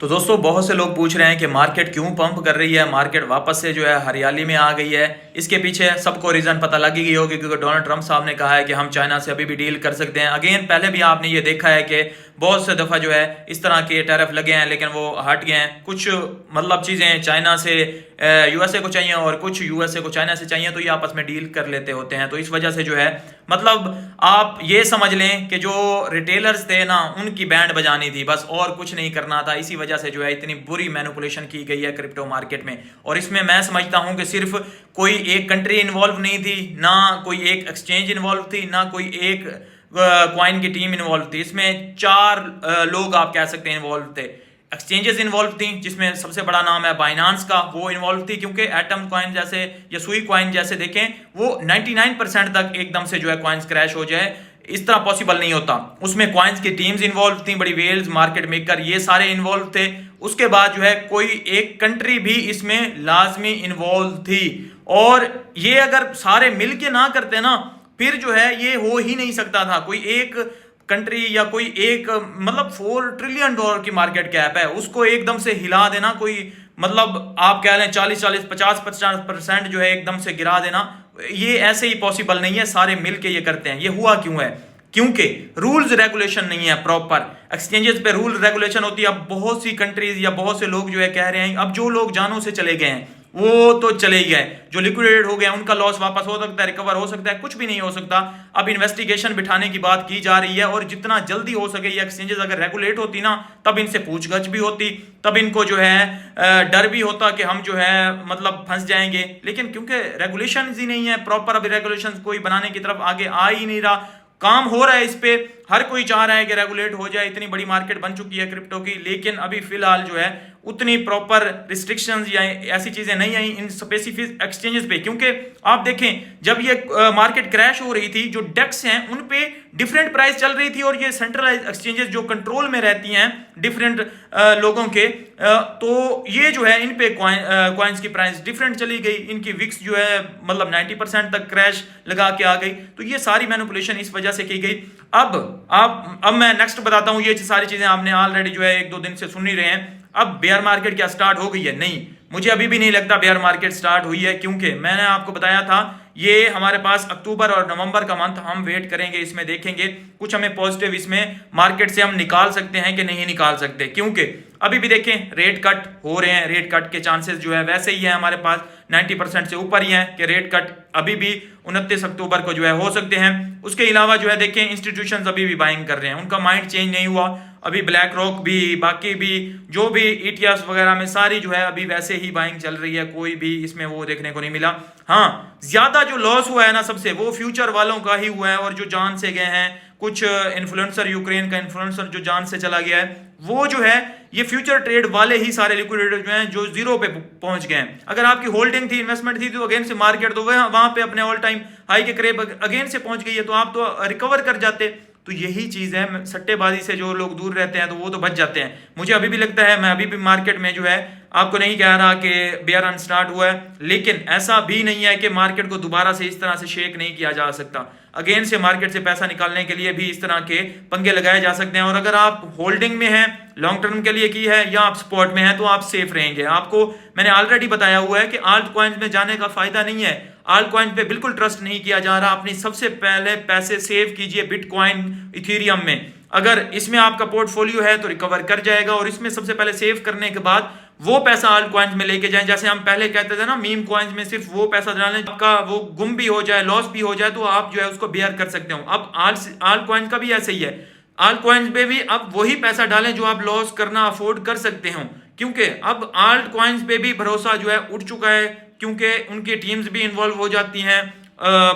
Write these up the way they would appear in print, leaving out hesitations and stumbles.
तो दोस्तों बहुत से लोग पूछ रहे हैं कि मार्केट क्यों पंप कर रही है, मार्केट वापस से जो है हरियाली में आ गई है। इसके पीछे सबको रीजन पता लग ही गई होगी, क्योंकि डोनाल्ड ट्रंप साहब ने कहा है कि हम चाइना से अभी भी डील कर सकते हैं। अगेन पहले भी आपने ये देखा है कि बहुत से दफा जो है इस तरह के टैरिफ लगे हैं, लेकिन वो हट गए हैं। कुछ मतलब चीजें चाइना से यूएसए को चाहिए और कुछ यूएसए को चाइना से चाहिए, तो ये आपस में डील कर लेते होते हैं। तो इस वजह से जो है मतलब आप ये समझ लें कि जो रिटेलर्स थे ना, उनकी बैंड बजानी थी बस, और कुछ नहीं करना था। इसी वजह से जो है इतनी बुरी मैनिपुलेशन की गई है क्रिप्टो मार्केट में। और इसमें मैं समझता हूं कि सिर्फ कोई एक कंट्री इन्वॉल्व नहीं थी, ना कोई एक एक्सचेंज इन्वॉल्व थी, ना कोई एक क्वाइन की टीम इन्वॉल्व थी। इसमें चार लोग आप कह सकते हैं इन्वॉल्व थे। एक्सचेंजेस इन्वॉल्व थी, जिसमें सबसे बड़ा नाम है बाइनांस का, वो इन्वॉल्व थी, क्योंकि एटम कॉइन जैसे या सुई कॉइन जैसे देखें, वो 99% तक एकदम से जो है कॉइन्स क्रैश हो जाए, इस तरह पॉसिबल नहीं होता। उसमें कॉइन्स की टीम्स इन्वॉल्व थी, बड़ी वेल्स, मार्केट मेकर, ये सारे इन्वॉल्व थे। उसके बाद जो है कोई एक कंट्री भी इसमें लाजमी इन्वॉल्व थी, और ये अगर सारे मिलके ना करते ना, फिर जो है ये हो ही नहीं सकता था। कोई एक कंट्री या कोई एक मतलब $4 ट्रिलियन की मार्केट कैप है, उसको एकदम से हिला देना, कोई मतलब आप कह लें 40-40 50-50% जो है एकदम से गिरा देना, ये ऐसे ही पॉसिबल नहीं है। सारे मिलके ये करते हैं। ये हुआ क्यों है? क्योंकि रूल्स रेगुलेशन नहीं है प्रॉपर। एक्सचेंजेस पे रूल रेगुलेशन होती है। अब बहुत सी कंट्रीज या बहुत से लोग जो है कह रहे हैं, अब जो लोग जानों से चले गए हैं वो तो चले ही गए, जो लिक्विडेट हो गए उनका लॉस वापस हो सकता है, रिकवर हो सकता है, कुछ भी नहीं हो सकता। अब इन्वेस्टिगेशन बिठाने की बात की जा रही है, और जितना जल्दी हो सके ये एक्सचेंजेस अगर रेगुलेट होती ना, तब इनसे पूछगछ भी होती, तब इनको जो है डर भी होता कि हम जो है मतलब फंस जाएंगे। लेकिन क्योंकि रेगुलेशन ही नहीं है प्रॉपर, अभी रेगुलेशन कोई बनाने की तरफ आगे आ ही नहीं रहा। काम हो रहा है इस पे, हर कोई चाह रहा है कि रेगुलेट हो जाए, इतनी बड़ी मार्केट बन चुकी है क्रिप्टो की, लेकिन अभी फिलहाल जो है उतनी प्रॉपर रिस्ट्रिक्शंस या ऐसी चीजें नहीं आई इन स्पेसिफिक एक्सचेंजेस पे। क्योंकि आप देखें जब ये मार्केट क्रैश हो रही थी, जो डेक्स हैं उन पे डिफरेंट प्राइस चल रही थी, और ये सेंट्रलाइज एक्सचेंजेस जो कंट्रोल में रहती हैं डिफरेंट लोगों के, तो ये जो है इन पे कॉइन्स की प्राइस डिफरेंट चली गई। इनकी विक्स जो है मतलब 90% तक क्रैश लगा के आ गई। तो ये सारी मैनिपुलेशन इस वजह से की गई। अब मैं नेक्स्ट बताता हूं। ये सारी चीजें आपने ऑलरेडी जो है 1-2 दिन से सुन ही रहे हैं। अब बेयर मार्केट क्या स्टार्ट हो गई है? नहीं, मुझे अभी भी नहीं लगता बेयर मार्केट स्टार्ट हुई है, क्योंकि मैंने आपको बताया था ये हमारे पास अक्टूबर और नवंबर का मंथ हम वेट करेंगे, इसमें देखेंगे कुछ हमें पॉजिटिव इसमें मार्केट से हम निकाल सकते हैं कि नहीं निकाल सकते। क्योंकि अभी भी देखें रेट कट हो रहे हैं, रेट कट के चांसेस जो है वैसे ही है हमारे पास 90% से ऊपर ही है कि रेट कट अभी भी 29 अक्टूबर को जो है हो सकते हैं। उसके अलावा जो है देखें इंस्टीट्यूशंस अभी भी बाइंग कर रहे हैं, उनका माइंड चेंज नहीं हुआ। अभी ब्लैक रॉक भी, बाकी भी जो भी ईटीएफ्स वगैरह में सारी जो है अभी वैसे ही बाइंग चल रही है, कोई भी इसमें वो देखने को नहीं मिला। हाँ, ज्यादा जो लॉस हुआ है ना सबसे, वो फ्यूचर वालों का ही हुआ है, और जो जान से गए हैं कुछ इन्फ्लुएंसर, यूक्रेन का इन्फ्लुएंसर जो जान से चला गया है, वो जो है ये फ्यूचर ट्रेड वाले ही सारे लिक्विडेटर जो हैं जो जीरो पे पहुंच गए हैं। अगर आपकी होल्डिंग थी, इन्वेस्टमेंट थी, तो अगेन से मार्केट तो वहां पे अपने ऑल टाइम हाई के करीब अगेन से पहुंच गई है, तो आप तो रिकवर कर जाते। तो यही चीज है, सट्टेबाजी से जो लोग दूर रहते हैं तो वो तो बच जाते हैं। मुझे अभी भी लगता है, मैं अभी भी मार्केट में जो है आपको नहीं कह रहा कि बेयर रन स्टार्ट हुआ है, लेकिन ऐसा भी नहीं है कि मार्केट को दोबारा से इस तरह से शेक नहीं किया जा सकता। अगेन से मार्केट से पैसा निकालने के लिए भी इस तरह के पंगे लगाए जा सकते हैं। और अगर आप होल्डिंग में हैं, लॉन्ग टर्म के लिए की है, या आप स्पॉट में हैं, तो आप सेफ रहेंगे। आपको मैंने ऑलरेडी बताया हुआ है कि आल्ट कॉइन्स में जाने का फायदा नहीं है। आल्ट कॉइन पे बिल्कुल ट्रस्ट नहीं किया जा रहा। अपनी सबसे पहले पैसे सेव कीजिए बिटकॉइन, इथेरियम में। अगर इसमें आपका पोर्टफोलियो है तो रिकवर कर जाएगा, और इसमें सबसे पहले सेव करने के बाद वो पैसा आल्ट कॉइन्स में लेके जाएं। जैसे हम पहले कहते थे ना, मीम कॉइन्स में सिर्फ वो पैसा डालें आपका वो गुम भी हो जाए, लॉस भी हो जाए, तो आप जो है उसको बेयर कर सकते हो। अब आल्ट कॉइन का भी ऐसे ही है। आल्ट कॉइन्स पे भी अब वही पैसा डालें जो आप लॉस करना अफोर्ड कर सकते हो, क्योंकि अब आल्ट कॉइन्स पे भी भरोसा जो है उठ चुका है, क्योंकि उनकी टीम्स भी इन्वॉल्व हो जाती हैं,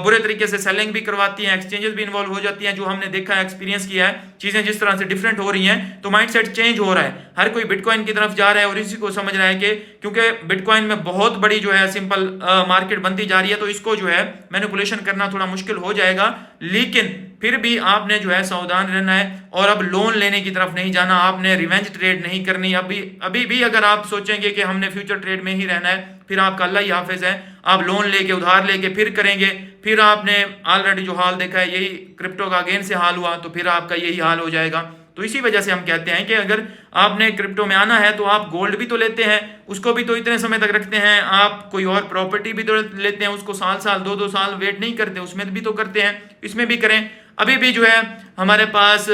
बुरे तरीके से सेलिंग भी करवाती हैं, एक्सचेंजेस भी इन्वॉल्व हो जाती हैं। जो हमने देखा है, एक्सपीरियंस किया है, चीजें जिस तरह से डिफरेंट हो रही हैं, तो माइंडसेट चेंज हो रहा है। हर कोई बिटकॉइन की तरफ जा रहा है, और इसी को समझ रहा है कि क्योंकि बिटकॉइन में बहुत बड़ी जो है सिंपल मार्केट बनती जा रही है, तो इसको जो है मैनिपुलेशन करना थोड़ा मुश्किल हो जाएगा। लेकिन फिर भी आपने जो है सावधान रहना है, और अब लोन लेने की तरफ नहीं जाना, आपने रिवेंज ट्रेड नहीं करनी। अभी भी अगर आप सोचेंगे कि हमने फ्यूचर ट्रेड में ही रहना है, फिर आपका अल्लाह ही हाफिज है। आप लोन लेके, उधार लेके फिर करेंगे, फिर आपने ऑलरेडी जो हाल देखा है, यही क्रिप्टो का अगेन से हाल हुआ, तो फिर आपका यही हाल हो जाएगा। तो इसी वजह से हम कहते हैं कि अगर आपने क्रिप्टो में आना है तो आप गोल्ड भी तो लेते हैं, उसको भी तो इतने समय तक रखते हैं, आप कोई और प्रॉपर्टी भी तो लेते हैं, उसको साल साल 2-2 साल वेट नहीं करते, उसमें भी तो करते हैं, इसमें भी करें। अभी भी जो है हमारे पास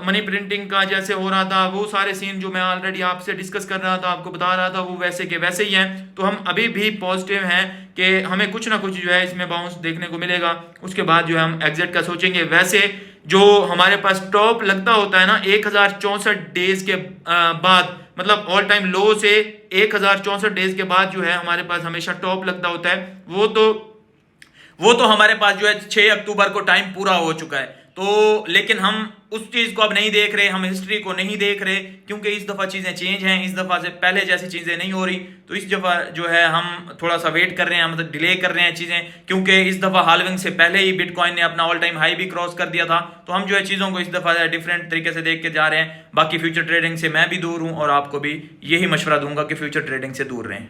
मनी प्रिंटिंग का जैसे हो रहा था, वो सारे सीन जो मैं ऑलरेडी आपसे डिस्कस कर रहा था, आपको बता रहा था, वो वैसे के वैसे ही हैं। तो हम अभी भी पॉजिटिव हैं कि हमें कुछ ना कुछ जो है इसमें बाउंस देखने को मिलेगा। उसके बाद जो है हम एग्जिट का सोचेंगे। वैसे जो हमारे पास टॉप लगता होता है ना 1064 डेज के बाद, मतलब ऑल टाइम लो से 1064 डेज के बाद जो है हमारे पास हमेशा टॉप लगता होता है, वो तो हमारे पास जो है 6 अक्टूबर को टाइम पूरा हो चुका है। तो लेकिन हम उस चीज को अब नहीं देख रहे, हम हिस्ट्री को नहीं देख रहे, क्योंकि इस दफा चीजें चेंज हैं, इस दफा से पहले जैसी चीजें नहीं हो रही। तो इस दफा जो है हम थोड़ा सा वेट कर रहे हैं, मतलब डिले कर रहे हैं चीजें, क्योंकि इस दफा हाल्विंग से पहले ही बिटकॉइन ने अपना ऑल टाइम हाई भी क्रॉस कर दिया था। तो हम जो है चीजों को इस दफा डिफरेंट तरीके से देख के जा रहे हैं। बाकी फ्यूचर ट्रेडिंग से मैं भी दूर हूं और आपको भी यही मशवरा दूंगा कि फ्यूचर ट्रेडिंग से दूर रहें।